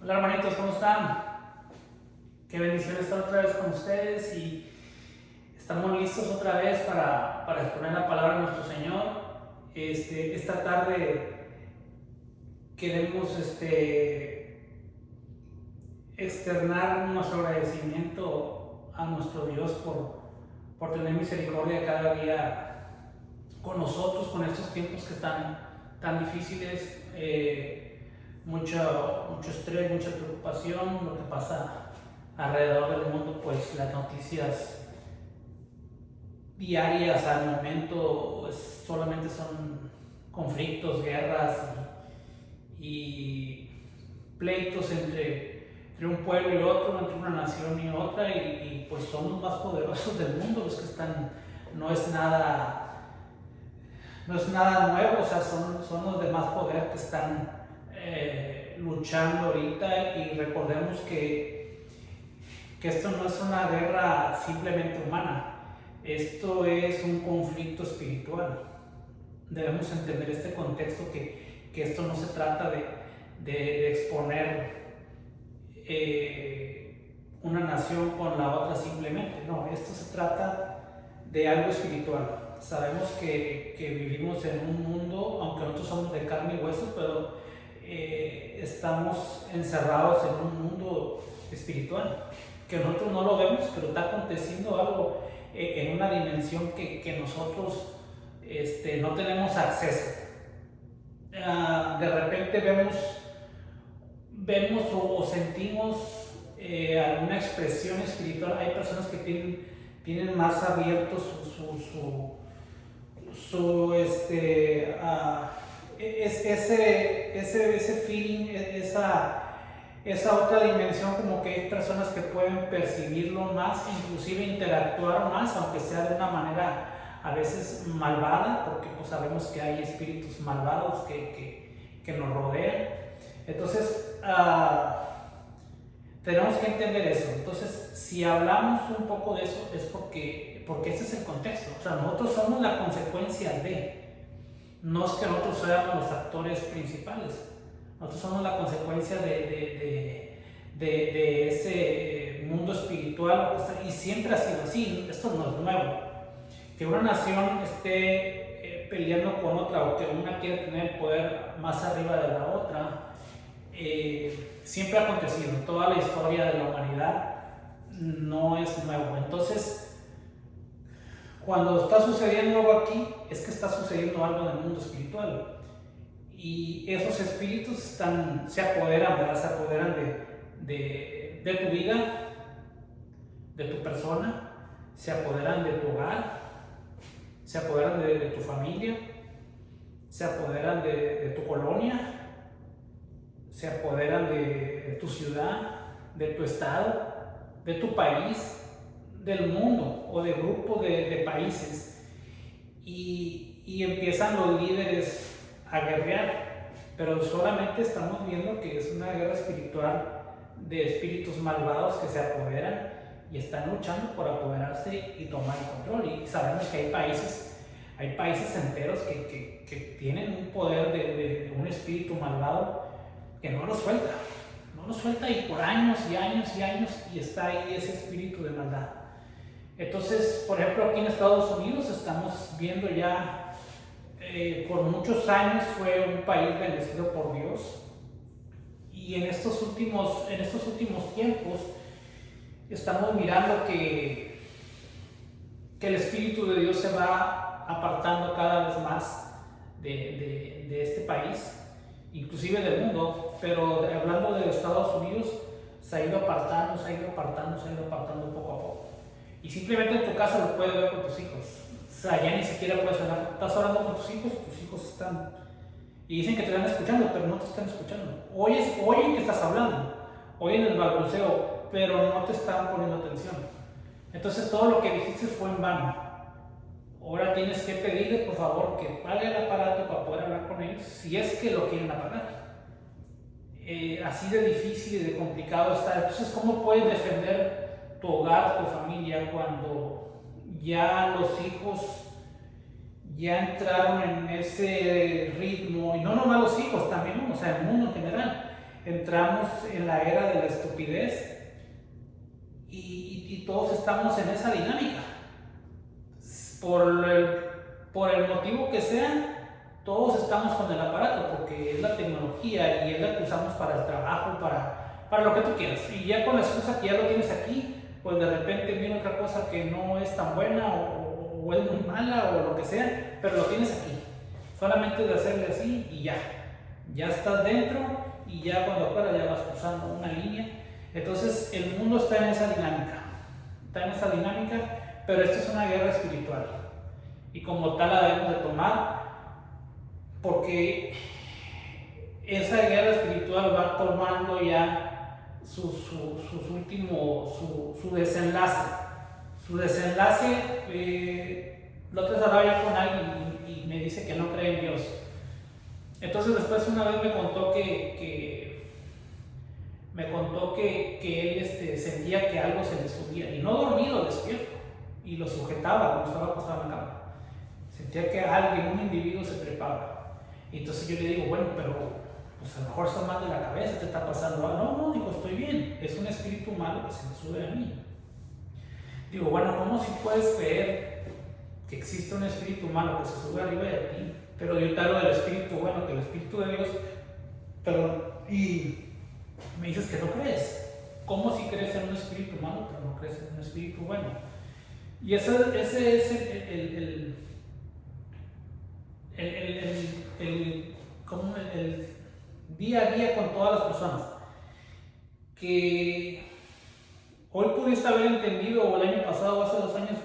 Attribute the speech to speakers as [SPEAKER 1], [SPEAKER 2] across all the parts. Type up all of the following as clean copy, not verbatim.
[SPEAKER 1] Hola hermanitos, ¿cómo están? Qué bendición estar otra vez con ustedes y estamos listos otra vez para exponer la palabra de nuestro Señor. Esta tarde queremos externar nuestro agradecimiento a nuestro Dios por tener misericordia cada día con nosotros, con estos tiempos que están tan difíciles. Mucho estrés, mucha preocupación, lo que pasa alrededor del mundo, pues las noticias diarias al momento solamente son conflictos, guerras y pleitos entre un pueblo y otro, entre una nación y otra, y pues son los más poderosos del mundo los que están. No es nada, no es nada nuevo, o sea, son los de más poder que están luchando ahorita. Y recordemos que esto no es una guerra simplemente humana, esto es un conflicto espiritual. Debemos entender este contexto, que esto no se trata de exponer una nación con la otra simplemente, no, esto se trata de algo espiritual. Sabemos que vivimos en un mundo, aunque nosotros somos de carne y hueso, pero estamos encerrados en un mundo espiritual, que nosotros no lo vemos, pero está aconteciendo algo en una dimensión que nosotros no tenemos acceso. De repente vemos o sentimos alguna expresión espiritual. Hay personas que tienen más abierto ese feeling, esa otra dimensión, como que hay personas que pueden percibirlo más, inclusive interactuar más, aunque sea de una manera a veces malvada, porque pues sabemos que hay espíritus malvados que nos rodean. Entonces tenemos que entender eso. Entonces, si hablamos un poco de eso, es porque ese es el contexto. O sea, nosotros somos la consecuencia no es que nosotros seamos los actores principales. Nosotros somos la consecuencia de ese mundo espiritual, y siempre ha sido así. Esto no es nuevo. Que una nación esté peleando con otra, o que una quiera tener el poder más arriba de la otra, siempre ha acontecido en toda la historia de la humanidad, no es nuevo. Entonces, cuando está sucediendo algo aquí, es que está sucediendo algo en el mundo espiritual. Y esos espíritus se apoderan, ¿verdad? Se apoderan de tu vida, de tu persona, se apoderan de tu hogar, se apoderan de tu familia, se apoderan de tu colonia, se apoderan de tu ciudad, de tu estado, de tu país, del mundo o de grupo de países. Y empiezan los líderes a guerrear, pero solamente estamos viendo que es una guerra espiritual de espíritus malvados que se apoderan y están luchando por apoderarse y tomar el control. Y sabemos que hay países enteros que tienen un poder de un espíritu malvado que no lo suelta, y por años y años y años, y está ahí ese espíritu de maldad. Entonces, por ejemplo, aquí en Estados Unidos estamos viendo ya, por muchos años fue un país bendecido por Dios, y en estos últimos tiempos estamos mirando que el Espíritu de Dios se va apartando cada vez más de este país, inclusive del mundo. Pero hablando de Estados Unidos, se ha ido apartando poco a poco. Y simplemente en tu casa lo puedes ver con tus hijos. O sea, ya ni siquiera puedes hablar. Estás hablando con tus hijos están. Y dicen que te están escuchando, pero no te están escuchando. Oyen que estás hablando, oyen el balbuceo, pero no te están poniendo atención. Entonces todo lo que dijiste fue en vano. Ahora tienes que pedirle, por favor, que pague el aparato para poder hablar con ellos, si es que lo quieren apagar. Así de difícil y de complicado está. Entonces, ¿cómo puedes defender tu hogar, tu familia, cuando ya los hijos ya entraron en ese ritmo? Y no nomás los hijos, también uno, o sea, el mundo en general. entramos en la era de la estupidez y todos estamos en esa dinámica. Por el motivo que sea, todos estamos con el aparato, porque es la tecnología y es la que usamos para el trabajo, para lo que tú quieras. Y ya con la excusa que ya lo tienes aquí, pues de repente viene otra cosa que no es tan buena o es muy mala o lo que sea, pero lo tienes aquí. Solamente de hacerle así y ya estás dentro y ya cuando fuera ya vas cruzando una línea. Entonces el mundo está en esa dinámica, pero esto es una guerra espiritual y como tal la debemos de tomar, porque esa guerra espiritual va tomando ya su desenlace. Su desenlace, la otra vez hablaba yo con alguien y me dice que no cree en Dios. Entonces después una vez me contó que él sentía que algo se le subía, y no dormido, despierto, y lo sujetaba como estaba acostado en la cama. Sentía que alguien, un individuo, se trepaba. Y entonces yo le digo, bueno, pero pues a lo mejor está mal de la cabeza, te está pasando algo. No, digo, estoy bien, es un espíritu malo que se me sube a mí. Digo, bueno, ¿cómo si puedes creer que existe un espíritu malo que se sube arriba de ti? Pero yo te hablo del espíritu bueno, que el espíritu de Dios, y me dices que no crees. ¿Cómo si crees en un espíritu malo, pero no crees en un espíritu bueno? Y ese es el día a día con todas las personas. Que hoy pudiste haber entendido, o el año pasado o hace 2 años,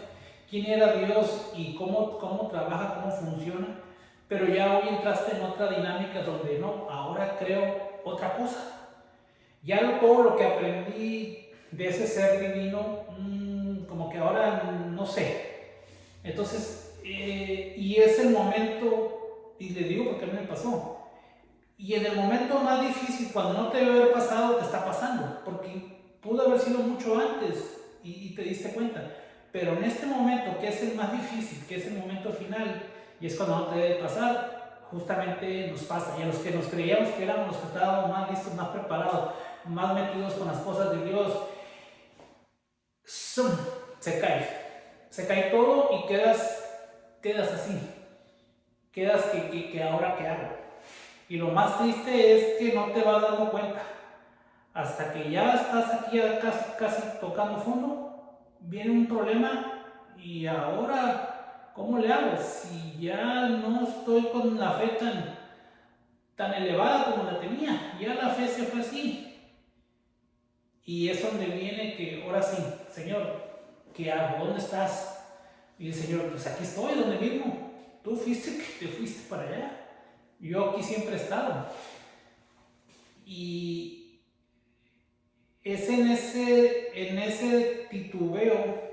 [SPEAKER 1] quién era Dios y cómo trabaja, cómo funciona, pero ya hoy entraste en otra dinámica donde no, ahora creo otra cosa. Ya todo lo que aprendí de ese ser divino, como que ahora no sé. Entonces, y es el momento, y le digo porque a mí me pasó, y en el momento más difícil, cuando no te debe haber pasado, te está pasando, porque pudo haber sido mucho antes y te diste cuenta. Pero en este momento, que es el más difícil, que es el momento final, y es cuando no te debe pasar, justamente nos pasa. Y a los que nos creíamos que éramos los que estábamos más listos, más preparados, más metidos con las cosas de Dios, ¡zum!, se cae todo y quedas así, quedas que ahora qué hago. Y lo más triste es que no te vas dando cuenta, hasta que ya estás aquí casi tocando fondo, viene un problema y ahora, ¿cómo le hago? Si ya no estoy con la fe tan elevada como la tenía, ya la fe se fue así. Y es donde viene que ahora sí, Señor, ¿qué hago? ¿Dónde estás? Y el Señor, pues aquí estoy, donde mismo. Tú fuiste que te fuiste para allá. Yo aquí siempre he estado. Y es en ese titubeo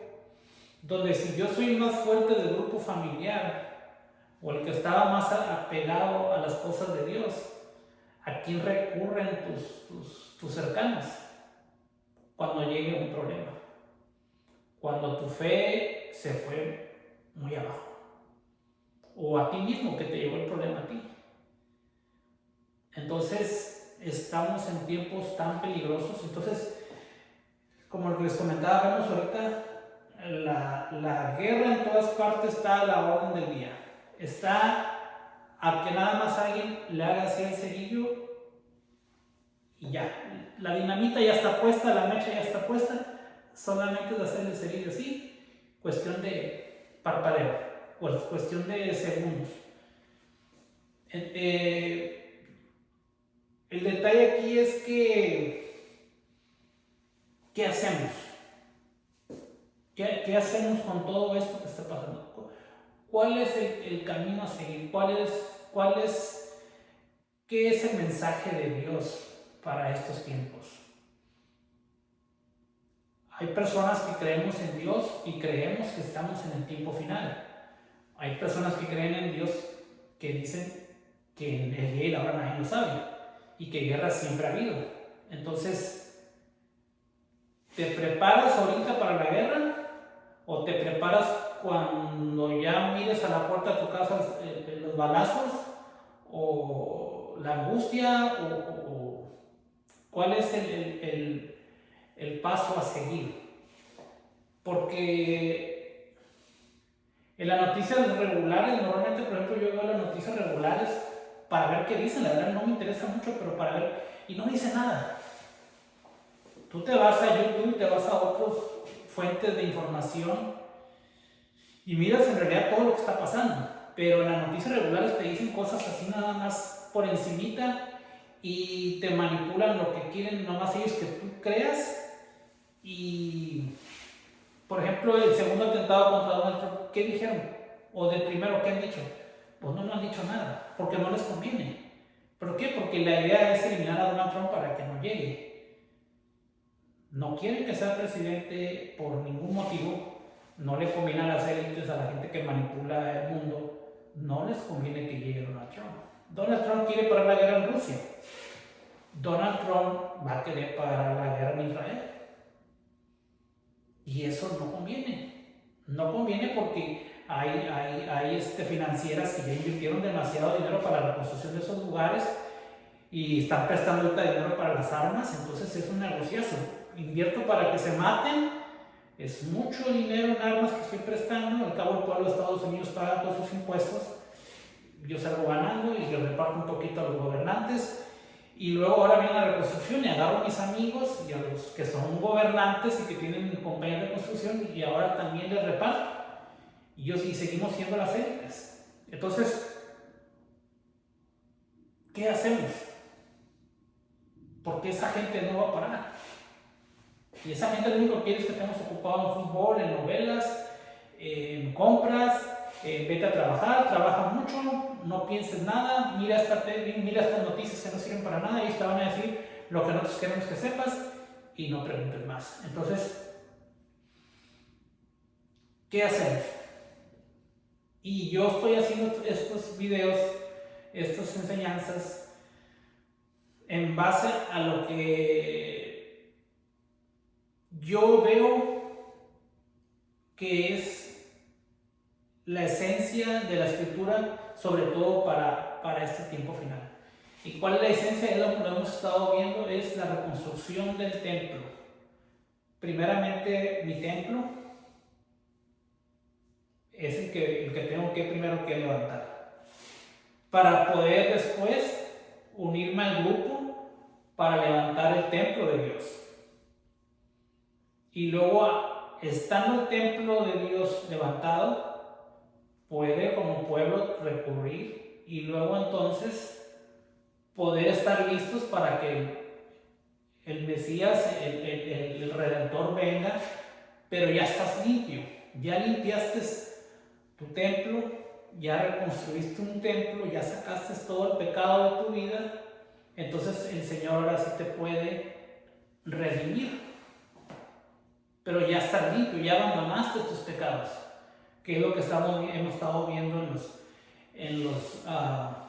[SPEAKER 1] donde si yo soy más fuerte del grupo familiar o el que estaba más apegado a las cosas de Dios, ¿a quién recurren tus cercanos cuando llegue un problema? Cuando tu fe se fue muy abajo, o a ti mismo que te llevó el problema a ti. Entonces estamos en tiempos tan peligrosos. Entonces, como les comentaba, vemos ahorita la guerra en todas partes está a la orden del día. Está a que nada más alguien le haga así el cerillo y ya. La dinamita ya está puesta, la mecha ya está puesta. Solamente es hacer el cerillo así, cuestión de parpadeo, pues cuestión de segundos. El detalle aquí es que ¿qué hacemos? ¿Qué hacemos con todo esto que está pasando? ¿Cuál es el camino a seguir? ¿Qué es el mensaje de Dios para estos tiempos? Hay personas que creemos en Dios y creemos que estamos en el tiempo final. Hay personas que creen en Dios que dicen que en el día y la hora nadie lo sabe y que guerra siempre ha habido. Entonces, ¿te preparas ahorita para la guerra o te preparas cuando ya mires a la puerta de tu casa los balazos o la angustia o ¿Cuál es el paso a seguir? Porque en las noticias regulares, normalmente, por ejemplo, yo veo las noticias regulares para ver qué dicen. La verdad no me interesa mucho, pero para ver, y no dice nada. Tú te vas a YouTube, te vas a otras fuentes de información y miras en realidad todo lo que está pasando. Pero en las noticias regulares te dicen cosas así nada más por encimita y te manipulan lo que quieren nomás ellos que tú creas. Y por ejemplo, el segundo atentado contra Donald Trump, ¿qué dijeron? O del primero, ¿qué han dicho? Pues no han dicho nada, porque no les conviene. ¿Por qué? Porque la idea es eliminar a Donald Trump para que no llegue. No quieren que sea presidente por ningún motivo. No le conviene a las élites, a la gente que manipula el mundo. No les conviene que llegue Donald Trump. Donald Trump quiere parar la guerra en Rusia. Donald Trump va a querer parar la guerra en Israel. Y eso no conviene. No conviene porque hay financieras que ya invirtieron demasiado dinero para la reconstrucción de esos lugares y están prestando ahorita dinero para las armas. Entonces es un negociazo. Invierto para que se maten. Es mucho dinero en armas que estoy prestando. Al cabo, el pueblo de Estados Unidos paga todos sus impuestos. Yo salgo ganando y le reparto un poquito a los gobernantes. Y luego ahora viene la reconstrucción y agarro a mis amigos y a los que son gobernantes y que tienen compañías de construcción y ahora también les reparto. Y seguimos siendo las élites. Entonces, ¿qué hacemos? Porque esa gente no va a parar. Y esa gente lo único que quiere es que estemos ocupados en fútbol, en novelas, en compras, vete a trabajar, trabaja mucho, no pienses nada, mira estas noticias que no sirven para nada, ellos te van a decir lo que nosotros queremos que sepas y no preguntes más. Entonces, ¿qué hacemos? Y yo estoy haciendo estos videos, estas enseñanzas, en base a lo que yo veo que es la esencia de la escritura, sobre todo para este tiempo final. ¿Y cuál es la esencia? Es lo que hemos estado viendo, es la reconstrucción del templo. Primeramente, mi templo es el que tengo que primero que levantar, para poder después unirme al grupo para levantar el templo de Dios. Y luego, estando el templo de Dios levantado, puede como pueblo recurrir y luego entonces poder estar listos para que el Mesías, el Redentor venga, pero ya estás limpio, ya limpiaste tu templo, ya reconstruiste un templo, ya sacaste todo el pecado de tu vida, entonces el Señor ahora sí te puede redimir. Pero ya estás limpio, ya abandonaste tus pecados, que es lo que hemos estado viendo en los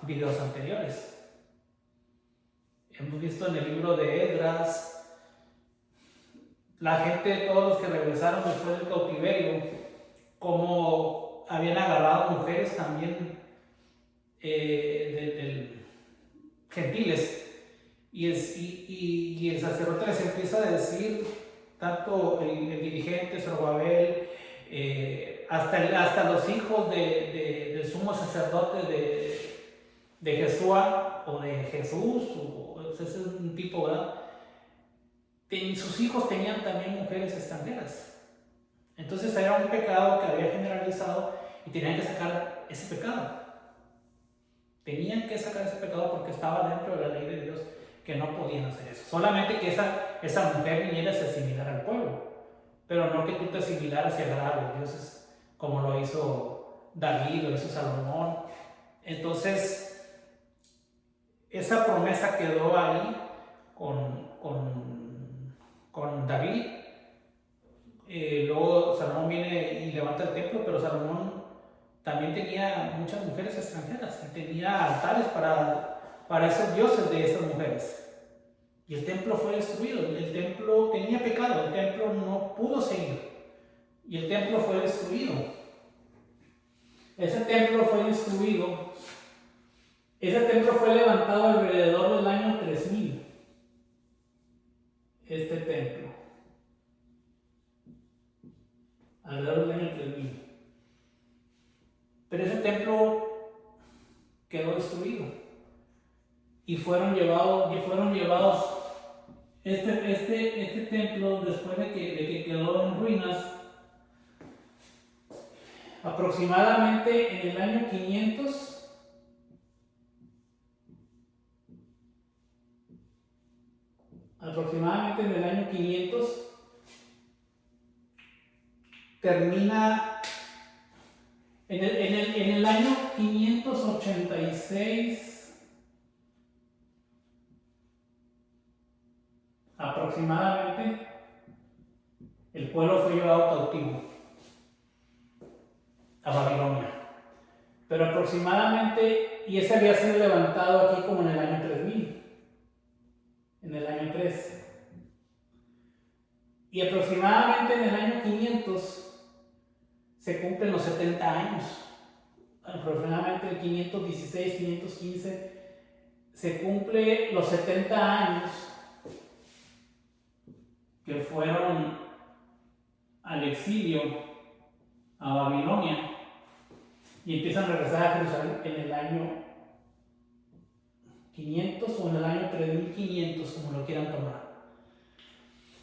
[SPEAKER 1] videos anteriores. Hemos visto en el libro de Esdras, la gente, todos los que regresaron después del cautiverio, cómo habían agarrado mujeres también gentiles, y el sacerdote les empieza a decir, tanto el dirigente Zorobabel, hasta los hijos del sumo sacerdote de Jesúa o de Jesús, ese es un tipo, ¿verdad? Sus hijos tenían también mujeres extranjeras. Entonces era un pecado que había generalizado y tenían que sacar ese pecado. Tenían que sacar ese pecado porque estaba dentro de la ley de Dios, que no podían hacer eso. Solamente que esa mujer viniera a asimilar al pueblo, pero no que tú te asimilaras y agradas a los dioses como lo hizo David, lo hizo Salomón. Entonces, esa promesa quedó ahí con David. Luego Salomón viene y levanta el templo, pero Salomón también tenía muchas mujeres extranjeras y tenía altares para esos dioses de esas mujeres. Y el templo fue destruido, el templo tenía pecado, el templo no pudo seguir y el templo fue destruido. Ese templo fue levantado alrededor del año 3000. alrededor del año 3000. Pero ese templo quedó destruido y fueron llevados este templo, después de que quedó en ruinas, aproximadamente en el año 500, termina en el año 586 aproximadamente. El pueblo fue llevado cautivo a Babilonia, pero aproximadamente, y ese había sido levantado aquí como en el año 3000, en el año 3, y aproximadamente en el año 500 se cumplen los 70 años, aproximadamente el 516, 515, se cumple los 70 años que fueron al exilio a Babilonia y empiezan a regresar a Jerusalén en el año 500 o en el año 3500, como lo quieran tomar.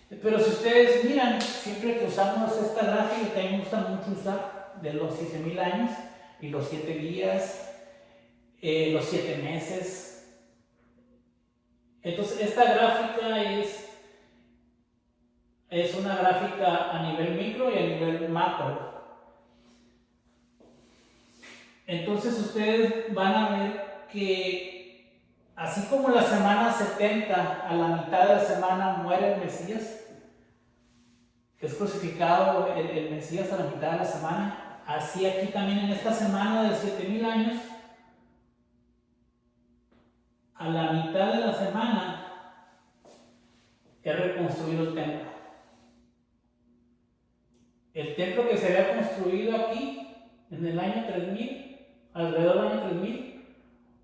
[SPEAKER 1] Pero si ustedes miran, siempre que usamos esta gráfica, que a mí me gusta mucho usar, de los 7000 años y los 7 días, los 7 meses. Entonces, esta gráfica es una gráfica a nivel micro y a nivel macro. Entonces, ustedes van a ver que así como la semana 70, a la mitad de la semana muere el Mesías, que es crucificado el Mesías a la mitad de la semana, así aquí también en esta semana de 7000 años, a la mitad de la semana, he reconstruido el templo. El templo que se había construido aquí en el año 3000, alrededor del año 3000,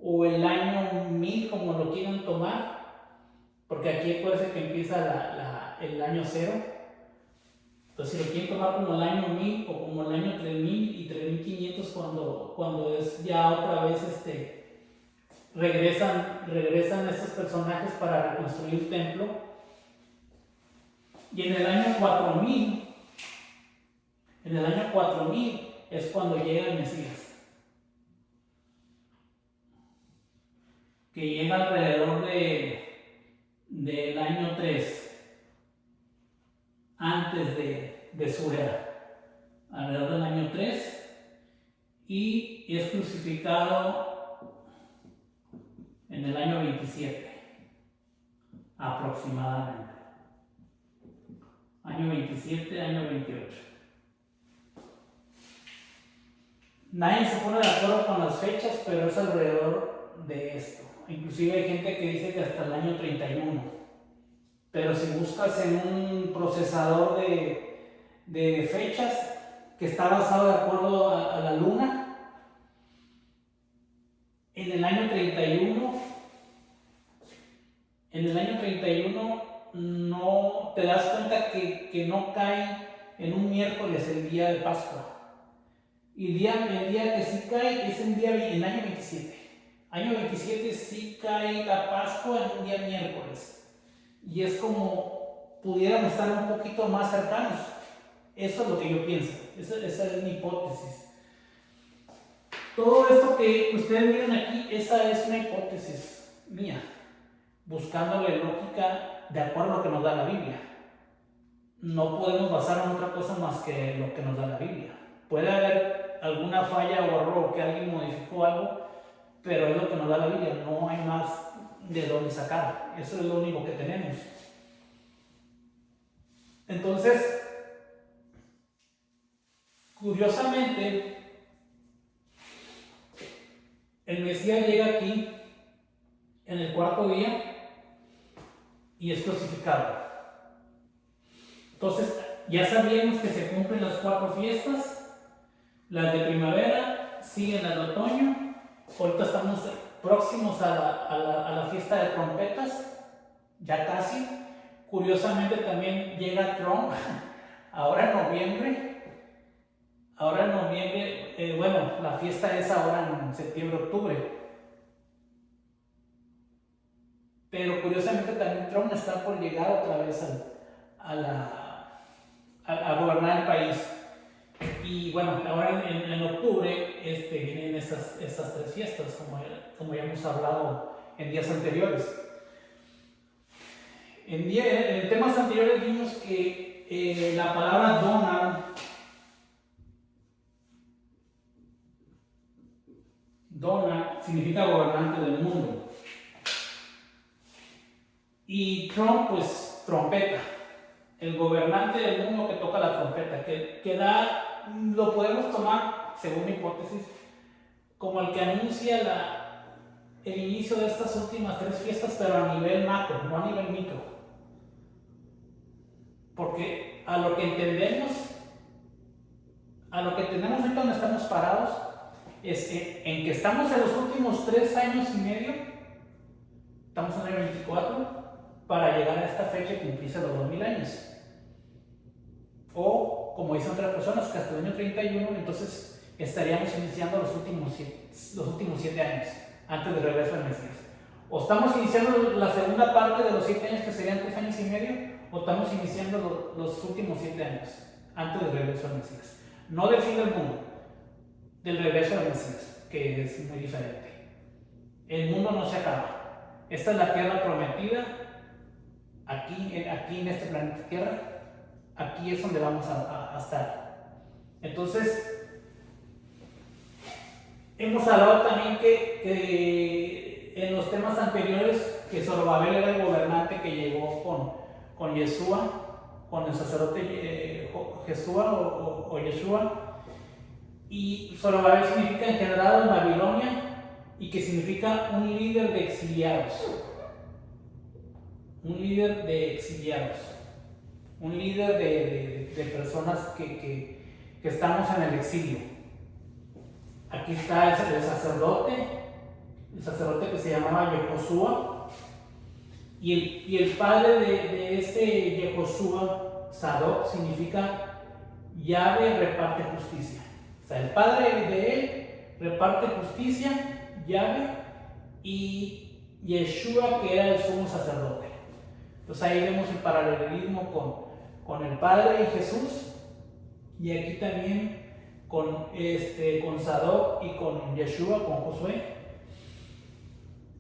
[SPEAKER 1] o el año 1000, como lo quieran tomar, porque aquí acuérdense que empieza el año 0. Entonces, si lo quieren tomar como el año 1000 o como el año 3000 y 3500, cuando es ya otra vez regresan estos personajes para reconstruir el templo. Y en el año 4000 es cuando llega el Mesías, que llega alrededor del año 3 antes de su era, alrededor del año 3, y es crucificado en el año 27 aproximadamente, año 27, año 28. Nadie se pone de acuerdo con las fechas, pero es alrededor de esto. Inclusive hay gente que dice que hasta el año 31. Pero si buscas en un procesador de fechas que está basado de acuerdo a la luna, en el año 31 no te das cuenta que no cae en un miércoles el día de Pascua. Y el día que sí cae es el año 27. Año 27 sí cae la Pascua en un día miércoles. Y es como pudiéramos estar un poquito más cercanos. Eso es lo que yo pienso. Esa es mi hipótesis. Todo esto que ustedes miran aquí, esa es una hipótesis mía, buscándole lógica de acuerdo a lo que nos da la Biblia. No podemos basar en otra cosa más que lo que nos da la Biblia. Puede haber alguna falla o error que alguien modificó algo, pero es lo que nos da la Biblia. No hay más de dónde sacar. Eso es lo único que tenemos. Entonces, curiosamente, el Mesías llega aquí en el 4.º día y es crucificado. Entonces, ya sabíamos que se cumplen las 4 fiestas, las de primavera, siguen las de otoño. Ahorita estamos próximos a la fiesta de trompetas, ya casi. Curiosamente también llega Trump ahora en noviembre ahora en noviembre, bueno, la fiesta es ahora en septiembre, octubre. Pero curiosamente también Trump está por llegar otra vez a gobernar el país. Y bueno, ahora en octubre vienen estas tres fiestas, como ya hemos hablado en días anteriores. En temas anteriores vimos que la palabra Donald significa gobernante del mundo. Y Trump, pues, trompeta. El gobernante del mundo que toca la trompeta, que lo podemos tomar, según mi hipótesis, como el que anuncia el inicio de estas últimas tres fiestas, pero a nivel macro, no a nivel micro. Porque a lo que entendemos ahorita donde estamos parados, es en que estamos en los últimos 3 años y medio, estamos en el 24, para llegar a esta fecha que cumplirse los 2000 años. O, como dicen otras personas, que hasta el año 31, entonces estaríamos iniciando los últimos 7 años, antes del regreso del Mesías. O estamos iniciando la segunda parte de los 7 años, que serían 3 años y medio, o estamos iniciando los últimos 7 años, antes del regreso del Mesías. No del fin del mundo, del regreso del Mesías, que es muy diferente. El mundo no se acaba. Esta es la tierra prometida, aquí en este planeta Tierra. Aquí es donde vamos a estar. Entonces, hemos hablado también que en los temas anteriores, que Zorobabel era el gobernante que llegó con Yeshua, con el sacerdote Jesúa o Yeshua, y Zorobabel significa engendrado en Babilonia, y que significa un líder de exiliados. Un líder de exiliados. Un líder de personas que estamos en el exilio. Aquí está el sacerdote que se llamaba Yehoshua, y el padre de este Yehoshua, Sadoc, significa Yahvé reparte justicia. O sea, el padre de él reparte justicia, Yahvé, y Yeshua, que era el sumo sacerdote. Entonces ahí vemos el paralelismo con el Padre y Jesús, y aquí también con Sadoc y con Yeshua, con Josué.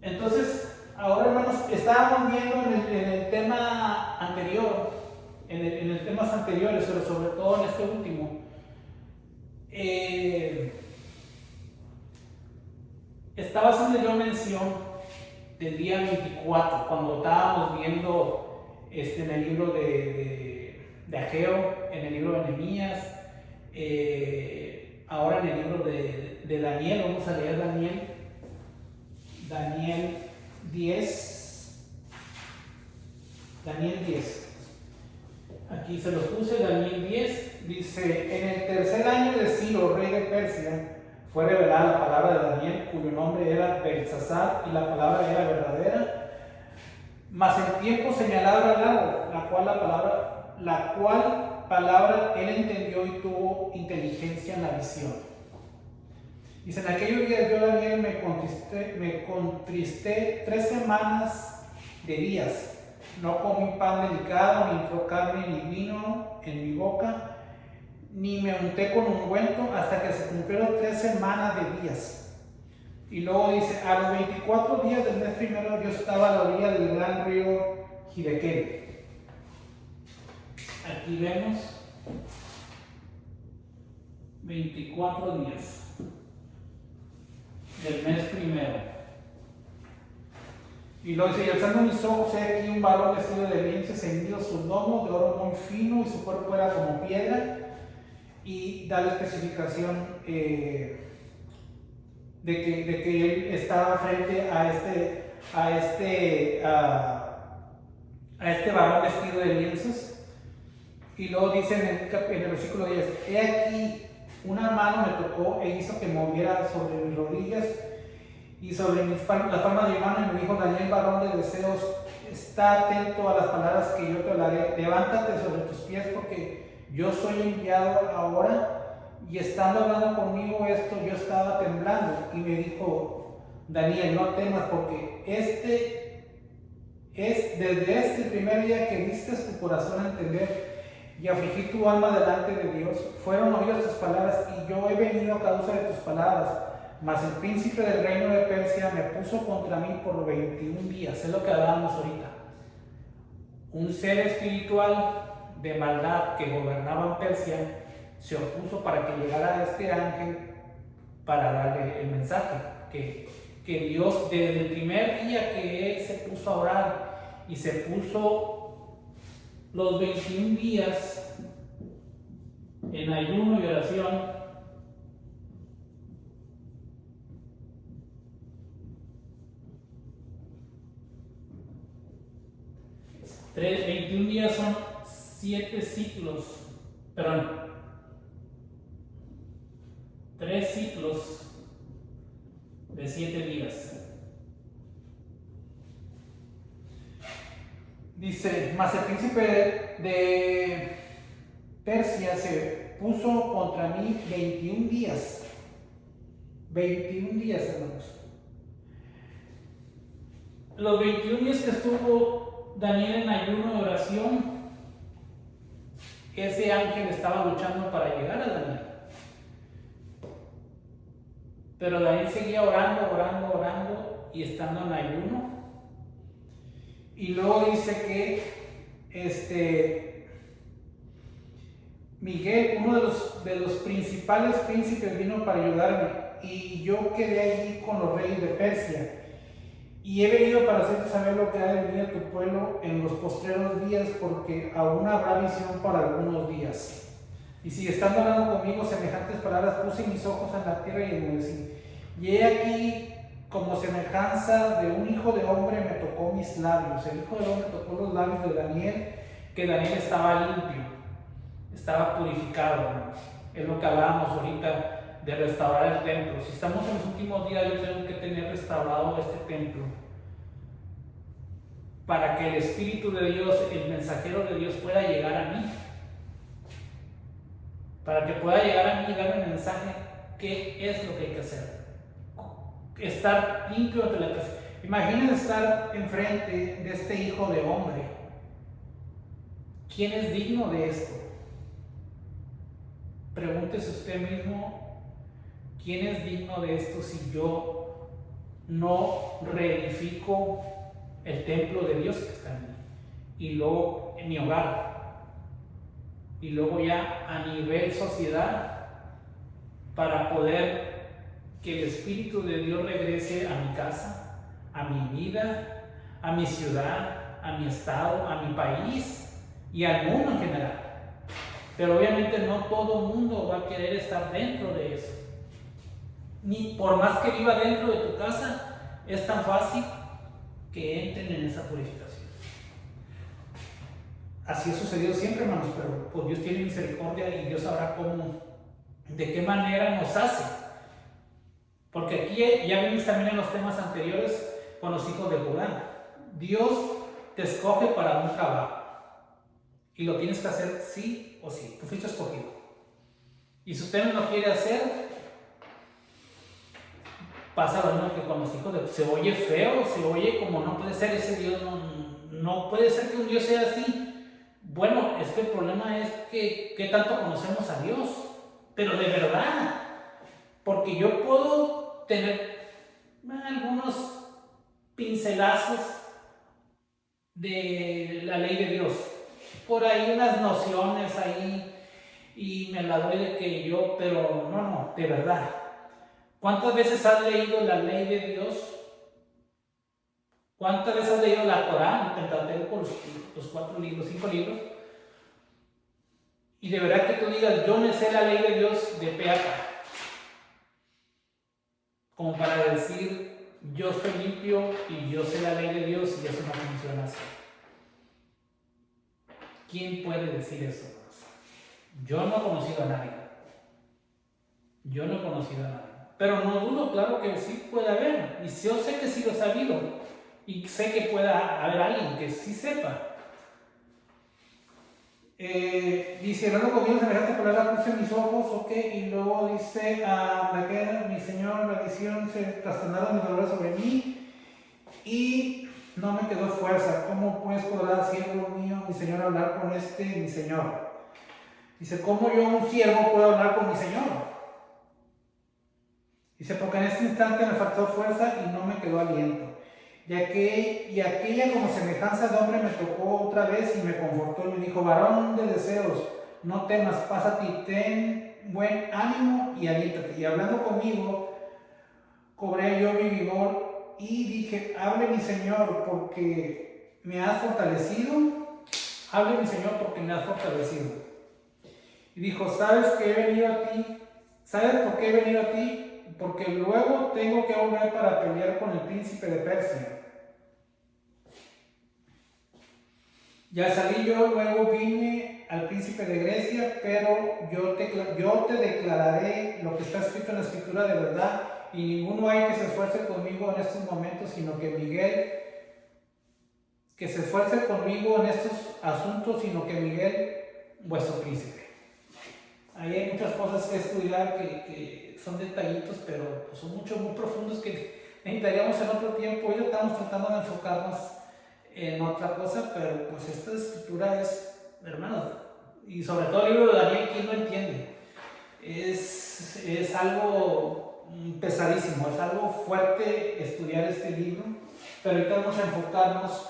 [SPEAKER 1] Entonces, ahora, hermanos, estábamos viendo en el tema anterior, en el temas anteriores, pero sobre todo en este último, estaba haciendo yo mención del día 24, cuando estábamos viendo en el libro de Ageo, en el libro de Nehemías, ahora en el libro de Daniel. Vamos a leer Daniel 10. Aquí se los puse. Daniel 10 dice: en el tercer año de Ciro, rey de Persia, fue revelada la palabra de Daniel, cuyo nombre era Beltsasar, y la palabra era verdadera, mas el tiempo señalado era largo, la cual palabra él entendió y tuvo inteligencia en la visión. Dice: en aquellos días yo, Daniel, me contristé 3 semanas de días, no comí pan delicado, ni entró carne ni vino en mi boca, ni me unté con ungüento, hasta que se cumplieron 3 semanas de días. Y luego dice: a los 24 días del mes primero yo estaba a la orilla del gran río Hiddekel. Aquí vemos 24 días del mes primero. Y luego dice: y alzando mis ojos, he aquí un varón vestido de lienzo, ceñido sus lomos de oro muy fino, y su cuerpo era como piedra. Y da la especificación de que él estaba frente a este varón vestido de lienzos. Y luego dice en el versículo 10: he aquí una mano me tocó e hizo que moviera sobre mis rodillas y sobre la palma de mi mano, y me dijo: Daniel, varón de deseos, está atento a las palabras que yo te hablaré. Levántate sobre tus pies, porque yo soy enviado ahora. y estando hablando conmigo esto, yo estaba temblando, y me dijo: Daniel, no temas, porque desde este primer día que diste tu corazón a entender y afligir tu alma delante de Dios, fueron oídas tus palabras, y yo he venido a causa de tus palabras. Mas el príncipe del reino de Persia me puso contra mí por 21 días. Es lo que hablábamos ahorita. Un ser espiritual de maldad que gobernaba en Persia se opuso para que llegara este ángel para darle el mensaje. Que Dios, desde el primer día que él se puso a orar y se puso los 21 días en ayuno y oración, 21 días son 7 ciclos, perdón, 3 ciclos de 7 días. Dice: mas el príncipe de Persia se puso contra mí 21 días. 21 días, hermanos. Los 21 días que estuvo Daniel en ayuno y oración, ese ángel estaba luchando para llegar a Daniel. Pero Daniel seguía orando y estando en ayuno. Y luego dice que Miguel, uno de los principales príncipes, vino para ayudarme, y yo quedé allí con los reyes de Persia. Y he venido para hacerte saber lo que ha de venir a tu pueblo en los postreros días, porque aún habrá visión para algunos días. Y sigue estando hablando conmigo semejantes palabras, puse mis ojos en la tierra y enmudecí. Y he aquí, como semejanza de un hijo de hombre, me tocó mis labios. El hijo de hombre tocó los labios de Daniel, que Daniel estaba limpio, estaba purificado, hermanos. Es lo que hablábamos ahorita de restaurar el templo. Si estamos en los últimos días, yo tengo que tener restaurado este templo para que el Espíritu de Dios, el mensajero de Dios, pueda llegar a mí, para que pueda llegar a mí y darme el mensaje. ¿Qué es lo que hay que hacer? Estar limpio ante la presencia. Imaginen estar enfrente de este hijo de hombre. ¿Quién es digno de esto? Pregúntese usted mismo: ¿quién es digno de esto si yo no reedifico el templo de Dios que está en mí? Y luego en mi hogar. Y luego ya a nivel sociedad, para poder que el Espíritu de Dios regrese a mi casa, a mi vida, a mi ciudad, a mi estado, a mi país y al mundo en general. Pero obviamente no todo el mundo va a querer estar dentro de eso. Ni por más que viva dentro de tu casa, es tan fácil que entren en esa purificación. Así ha sucedido siempre, hermanos, pero pues Dios tiene misericordia y Dios sabrá cómo, de qué manera nos hace. Porque aquí ya vimos también en los temas anteriores con los hijos de Judá. Dios te escoge para un trabajo y lo tienes que hacer sí o sí. Tú fuiste escogido. Y si usted no lo quiere hacer, pasa lo mismo que con los hijos de... Se oye feo, se oye como no puede ser ese Dios, no puede ser que un Dios sea así. Bueno, es que el problema es que ¿qué tanto conocemos a Dios? Pero de verdad, porque yo puedo tener algunos pincelazos de la ley de Dios, por ahí unas nociones ahí, y me la doy de que yo, pero no, de verdad. ¿Cuántas veces has leído la ley de Dios? ¿Cuántas veces has leído la Torá, el Pentateuco, los 4 libros, 5 libros? Y de verdad que tú digas, yo me sé la ley de Dios de pe a pa, como para decir, yo estoy limpio y yo sé la ley de Dios y eso no funciona así. ¿Quién puede decir eso? Yo no he conocido a nadie. Yo no he conocido a nadie. Pero no dudo, claro que sí puede haber. Y yo sé que sí lo he sabido. Y sé que pueda haber alguien que sí sepa. Dice, el horno comienza semejante palabra puse en mis ojos, ok, y luego dice, mi Señor, la visión se trastornaron mis dolores sobre mí, y no me quedó fuerza. ¿Cómo pues podrá, siervo mío, mi Señor, hablar con mi Señor? Dice, ¿cómo yo, un siervo, puedo hablar con mi Señor? Dice, porque en este instante me faltó fuerza y no me quedó aliento. Y aquella como semejanza de hombre me tocó otra vez y me confortó y me dijo, varón de deseos, no temas, pásate y ten buen ánimo y aliéntate. Y hablando conmigo, cobré yo mi vigor y dije, hable mi Señor porque me has fortalecido. Hable mi Señor porque me has fortalecido. Y dijo, ¿sabes que he venido a ti? ¿Sabes por qué he venido a ti? Porque luego tengo que volver para pelear con el príncipe de Persia. Ya salí yo, luego vine al príncipe de Grecia, pero yo te declararé lo que está escrito en la escritura de verdad, y ninguno hay que se esfuerce conmigo en estos momentos, sino que Miguel, que se esfuerce conmigo en estos asuntos, sino que Miguel, vuestro príncipe. Ahí hay muchas cosas que estudiar que son detallitos, pero pues son muy profundos que necesitaríamos en otro tiempo. Hoy estamos tratando de enfocarnos en otra cosa, pero pues esta escritura es, hermanos, y sobre todo el libro de Daniel, ¿quién no entiende? Es algo pesadísimo, es algo fuerte estudiar este libro, pero ahorita vamos a enfocarnos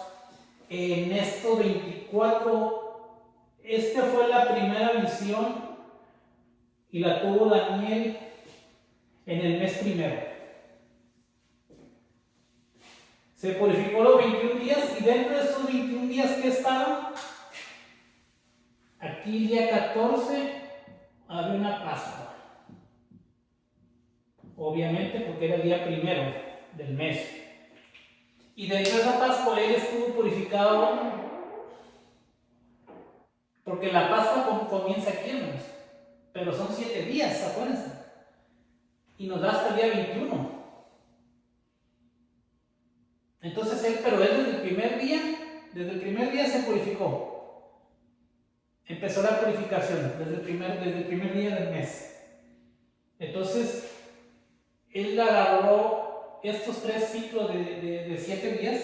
[SPEAKER 1] en estos 24. Esta fue la primera visión y la tuvo Daniel en el mes primero. Se purificó los 21 días y dentro de estos 21 días que estaban, aquí el día 14 había una Pascua. Obviamente porque era el día primero del mes. Y dentro de esa Pascua él estuvo purificado porque la Pascua comienza aquí, hermanos. Pero son 7 días, acuérdense. Y nos da hasta el día 21. Entonces él desde el primer día se purificó. Empezó la purificación desde el primer día del mes. Entonces, él agarró estos 3 ciclos de 7 días.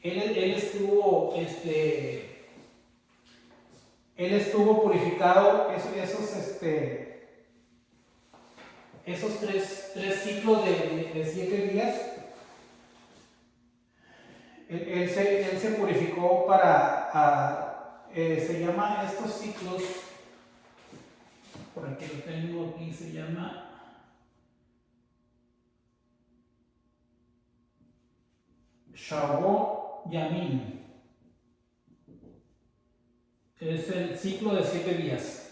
[SPEAKER 1] Él estuvo purificado esos tres ciclos de 7 días. Él se purificó se llama estos ciclos, por aquí lo tengo aquí, se llama Shavuot Yamin. Es el ciclo de 7 días.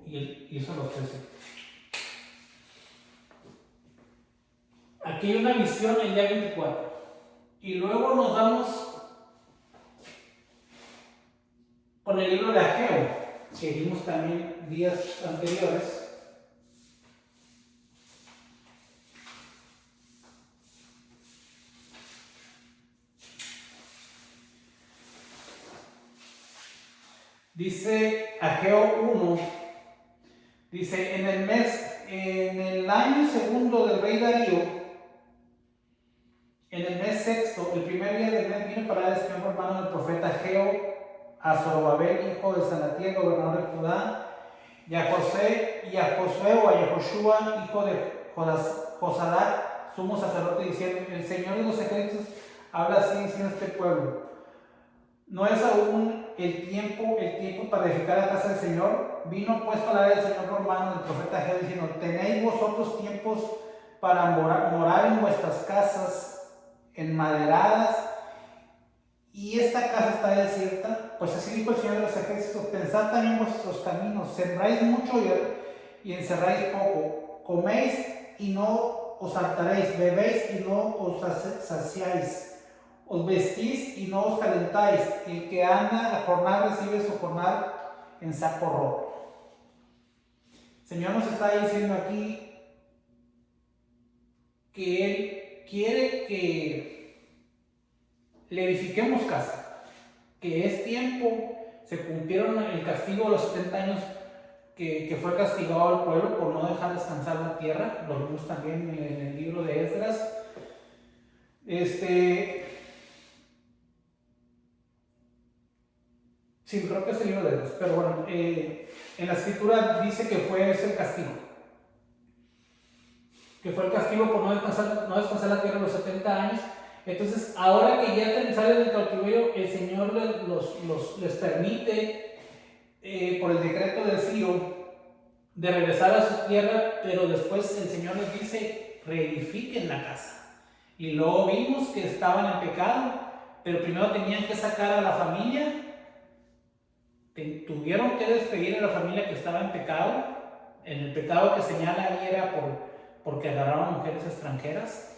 [SPEAKER 1] Y él hizo los 13. Aquí hay una visión el día 24. Y luego nos vamos con el libro de Ageo, que vimos también días anteriores. Dice Ageo 1, dice, en el año segundo del rey Darío, en el mes sexto, el primer día del mes, vino para el Señor por mano del profeta Ageo a Zorobabel, hijo de Salatiel, gobernador de Judá, y a Josué o a Yehoshua, hijo de Josadac, sumo sacerdote, diciendo, el Señor de los ejércitos habla así diciendo a este pueblo, no es aún el tiempo para edificar la casa del Señor. Vino pues palabra del Señor por mano del profeta Ageo diciendo, tenéis vosotros tiempos para morar en vuestras casas enmaderadas, y esta casa está desierta. Pues así dijo el Señor de los ejércitos, pensad también vuestros caminos, sembráis mucho y encerráis poco, coméis y no os hartaréis, bebéis y no os saciáis, os vestís y no os calentáis, el que anda a jornal recibe su jornal en saco roto. El Señor nos está diciendo aquí que Él quiere que le edifiquemos casa, que es tiempo, se cumplieron el castigo de los 70 años que fue castigado al pueblo por no dejar descansar la tierra. Lo vemos también en el libro de Esdras. Sí, creo que es el libro de Esdras, pero bueno, en la escritura dice que fue ese el castigo. Que fue el castigo por no descansar la tierra los 70 años. Entonces, ahora que ya salen del cautiverio, el Señor les permite, por el decreto de Ciro, de regresar a su tierra, pero después el Señor les dice, reedifiquen la casa. Y luego vimos que estaban en pecado, pero primero tenían que sacar a la familia, tuvieron que despedir a la familia que estaba en pecado. En el pecado que señala ahí era porque agarraron mujeres extranjeras,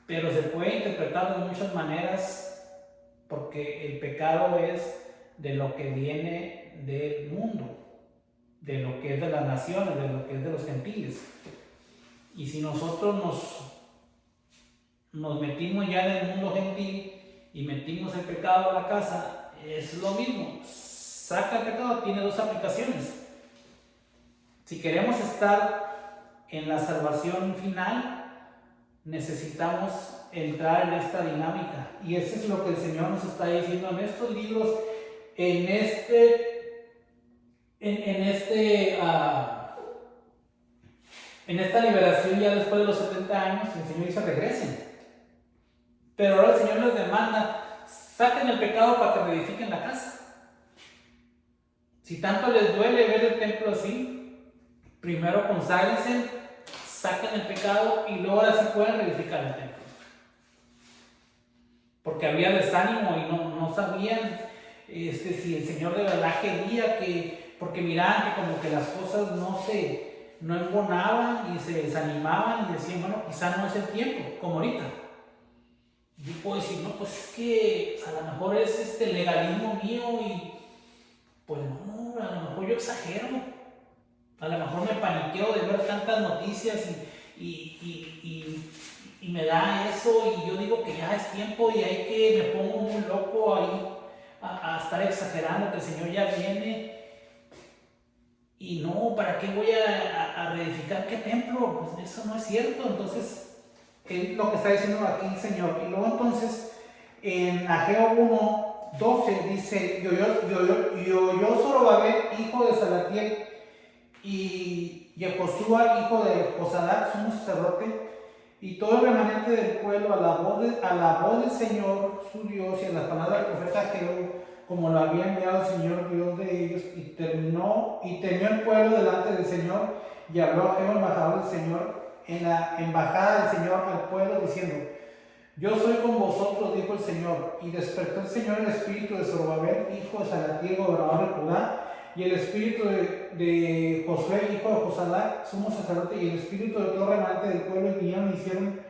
[SPEAKER 1] pero se puede interpretar de muchas maneras, porque el pecado es de lo que viene del mundo, de lo que es de las naciones, de lo que es de los gentiles. Y si nosotros nos metimos ya en el mundo gentil y metimos el pecado a la casa, es lo mismo. Saca el pecado, tiene dos aplicaciones. Si queremos estar en la salvación final, necesitamos entrar en esta dinámica. Y eso es lo que el Señor nos está diciendo en estos libros, en esta liberación ya después de los 70 años. El Señor dice regresen, pero ahora el Señor les demanda, saquen el pecado para que reedifiquen la casa. Si tanto les duele ver el templo así, primero conságrense, saquen el pecado y luego ahora sí pueden reedificar el templo. Porque había desánimo y no sabían si el Señor de verdad quería porque miraban que como que las cosas no embonaban y se desanimaban y decían, bueno, quizá no es el tiempo, como ahorita. Yo puedo decir, no, pues es que a lo mejor es legalismo mío y pues no, a lo mejor yo exagero. A lo mejor me paniqueo de ver tantas noticias y me da eso y yo digo que ya es tiempo y hay que me pongo muy loco ahí a estar exagerando que el Señor ya viene. Y no, ¿para qué voy a reedificar qué templo? Pues eso no es cierto. Entonces, es lo que está diciendo aquí el Señor. Y luego entonces, en Ageo 1:12 dice, yo Zorobabel, hijo de Salatiel, y Yehoshua, hijo de Josadac, sumo sacerdote, y todo el remanente del pueblo, a la voz del Señor, su Dios, y a la palabra del profeta Ageo, como lo había enviado el Señor Dios de ellos, y temió el pueblo delante del Señor, y habló Ageo, embajador del Señor, en la embajada del Señor al pueblo, diciendo, yo soy con vosotros, dijo el Señor. Y despertó el Señor el espíritu de Zorobabel, hijo de Salatiel, gobernador de Judá, y el espíritu de Josué, hijo de Josadac, sumo sacerdote, y el espíritu de todo remanente del pueblo, y vinieron y hicieron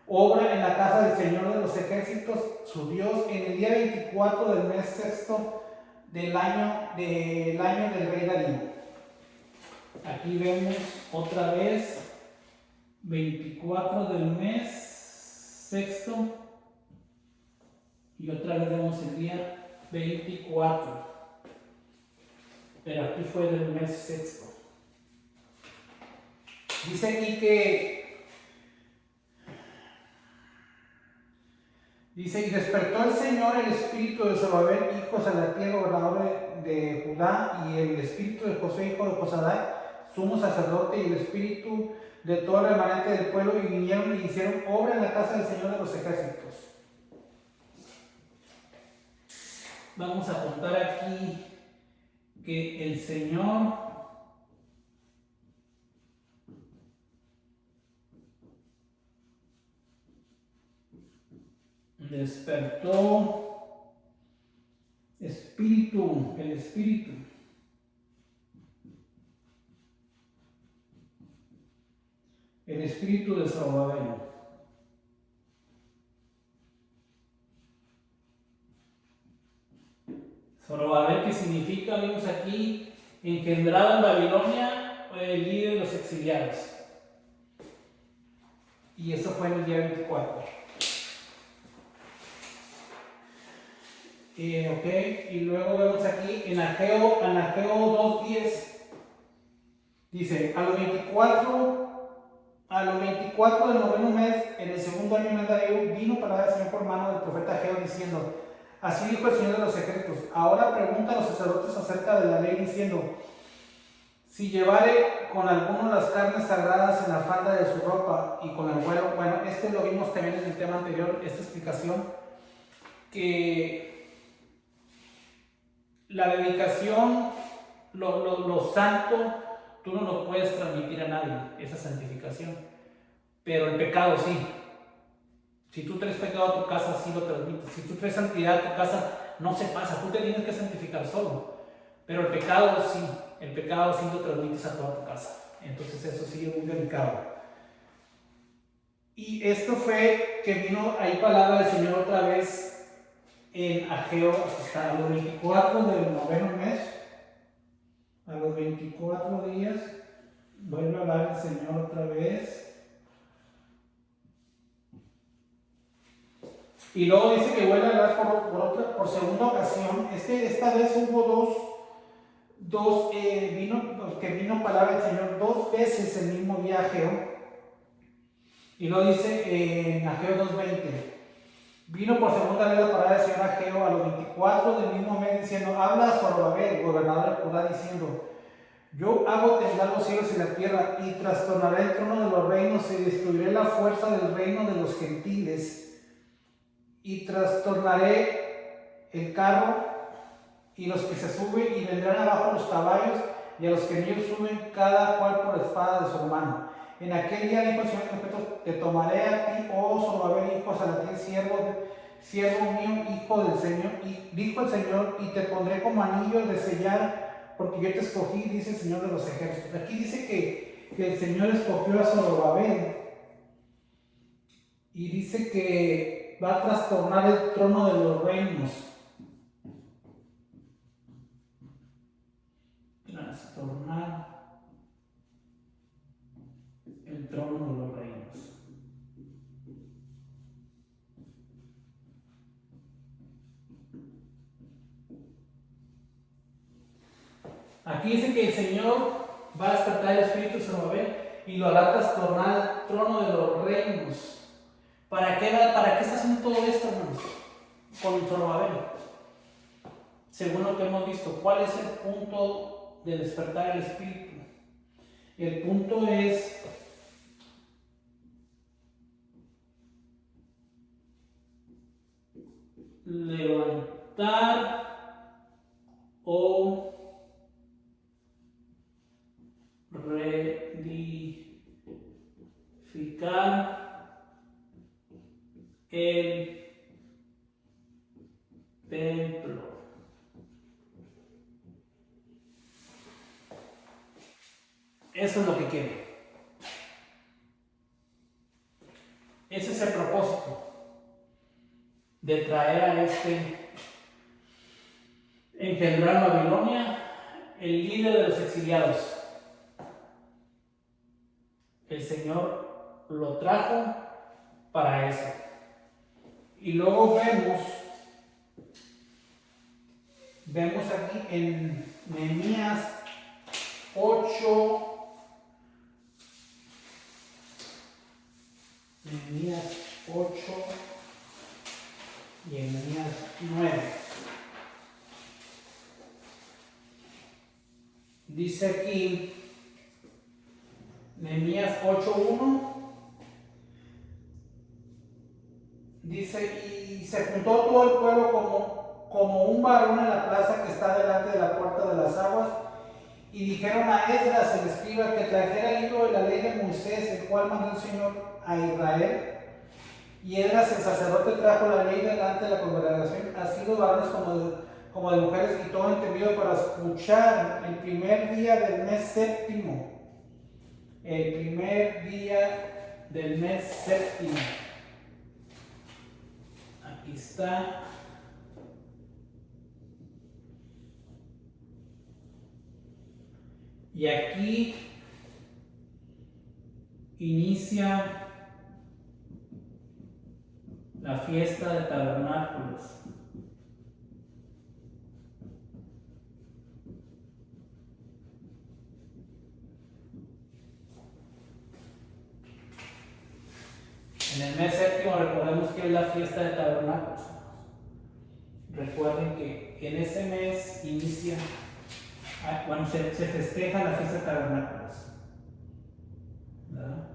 [SPEAKER 1] obra en la casa del Señor de los ejércitos, su Dios, en el día 24 del mes sexto del año del rey Darío. Aquí vemos otra vez 24 del mes sexto y otra vez vemos el día 24, pero aquí fue del mes sexto. Dice aquí y despertó el Señor el espíritu de Zorobabel, hijo de Salatiel, gobernador de Judá, y el espíritu de José, hijo de Josadac, sumo sacerdote, y el espíritu de todo el remanente del pueblo, y vinieron y hicieron obra en la casa del Señor de los ejércitos. Vamos a apuntar aquí que el Señor despertó el espíritu de Zorobabel. Zorobabel, que significa, vemos aquí, engendrado en Babilonia, el líder de los exiliados. Y eso fue en el día 24. Ok, y luego vemos aquí en Ageo 2:10, dice, a los 24 del noveno mes, en el segundo año de Darío, vino palabra del Señor por mano del profeta Ageo diciendo, así dijo el Señor de los ejércitos, ahora pregunta a los sacerdotes acerca de la ley diciendo, si llevare con alguno las carnes sagradas en la falda de su ropa y con el vuelo, bueno, lo vimos también en el tema anterior, esta explicación, que la dedicación, lo santo, tú no lo puedes transmitir a nadie, esa santificación, pero el pecado sí. Si tú traes pecado a tu casa, sí lo transmites. Si tú traes santidad a tu casa, no se pasa, tú te tienes que santificar solo, pero el pecado sí lo transmites a toda tu casa. Entonces eso sí es muy delicado. Y esto fue que vino ahí palabra del Señor otra vez en Ageo, hasta los 24 del noveno mes, a los 24 días, vuelve a hablar el Señor otra vez. Y luego dice que vuelve a hablar por segunda ocasión. Esta vez hubo vino palabra del Señor 2 veces el mismo día Ageo. Y lo dice en Ageo 2:20. Vino por segunda vez la palabra del Señor Ageo a los 24 del mismo mes diciendo, habla a Zorobabel, gobernador de Judá, diciendo, yo hago temblar los cielos y la tierra y trastornaré el trono de los reinos y destruiré la fuerza del reino de los gentiles y trastornaré el carro y los que se suben y vendrán abajo los caballos y a los que en ellos suben cada cual por espada de su hermano. En aquel día dijo el Señor te tomaré a ti, oh Zorobabel, hijo de Salatiel, siervo mío, hijo del Señor, y dijo el Señor, y te pondré como anillo de sellar, porque yo te escogí, dice el Señor de los ejércitos. Aquí dice que el Señor escogió a Zorobabel, y dice que va a trastornar el trono de los reinos. Trastornar el trono de los reinos. Aquí dice que el Señor va a despertar el espíritu de Zorobabel y lo hará trastornar el trono de los reinos. ¿Para qué está haciendo todo esto, hermanos? Con Zorobabel. Según lo que hemos visto, ¿cuál es el punto de despertar el espíritu? El punto es levantar o reedificar el templo. Eso es lo que quiere. Ese es el propósito de traer a engendrar a Babilonia, el líder de los exiliados. El Señor lo trajo para eso. Y luego vemos aquí en Nehemías 8, y en Nehemías 9. Dice aquí, Nehemías 8:1, dice, y se juntó todo el pueblo como un varón en la plaza que está delante de la puerta de las aguas, y dijeron a Esdras el escriba que trajera el libro de la ley de Moisés, el cual mandó el Señor a Israel. Y Esdras el sacerdote trajo la ley delante de la congregación, así los varones como de mujeres, y todo entendido para escuchar el primer día del mes séptimo. El primer día del mes séptimo. Aquí está. Y aquí inicia la fiesta de tabernáculos. es la fiesta de tabernáculos. Recuerden que en ese mes inicia, bueno, se festeja la fiesta de tabernáculos, ¿verdad?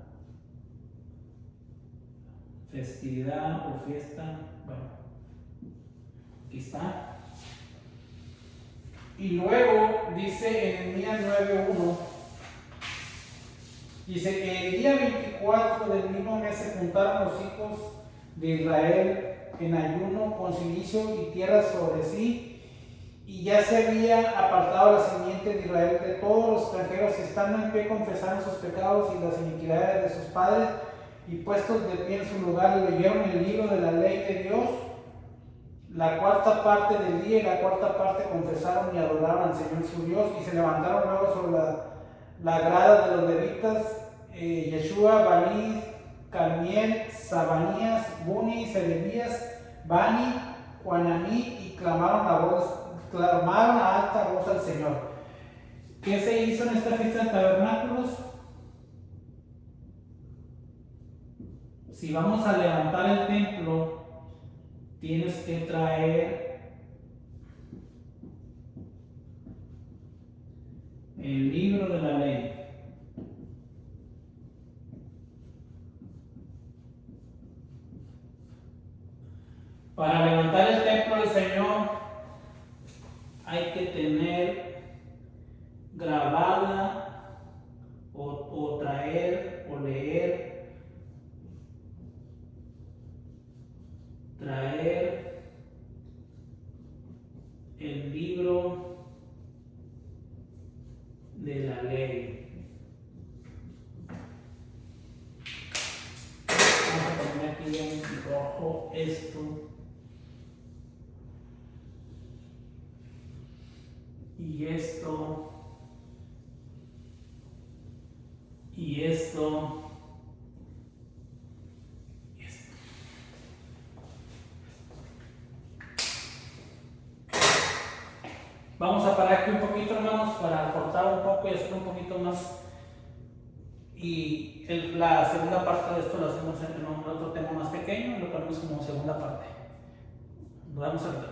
[SPEAKER 1] Festividad o fiesta, bueno, aquí está. Y luego dice en Nehemías 9:1, dice que el día 24 del mismo mes se juntaron los hijos de Israel en ayuno con silicio y tierra sobre sí, y ya se había apartado la simiente de Israel de todos los extranjeros, y estando en pie confesaron sus pecados y las iniquidades de sus padres, y puestos de pie en su lugar leyeron el libro de la ley de Dios. La cuarta parte del día y la cuarta parte confesaron y adoraron al Señor su Dios, y se levantaron luego sobre la grada de los levitas, Yeshua, Bani, Camiel, Sabanías, Buni, Serebías, Bani, Juananí, y clamaron a alta voz al Señor. ¿Qué se hizo en esta fiesta de tabernáculos? Si vamos a levantar el templo, tienes que traer el libro de la ley. Para levantar el templo del Señor hay que tener grabada o traer o leer, el libro de la ley. Vamos a poner aquí en rojo esto. Y esto. Y esto. Vamos a parar aquí un poquito, hermanos, para cortar un poco y hacer un poquito más. Y la segunda parte de esto lo hacemos en otro tema más pequeño y lo ponemos como segunda parte. Nos vemos ahorita.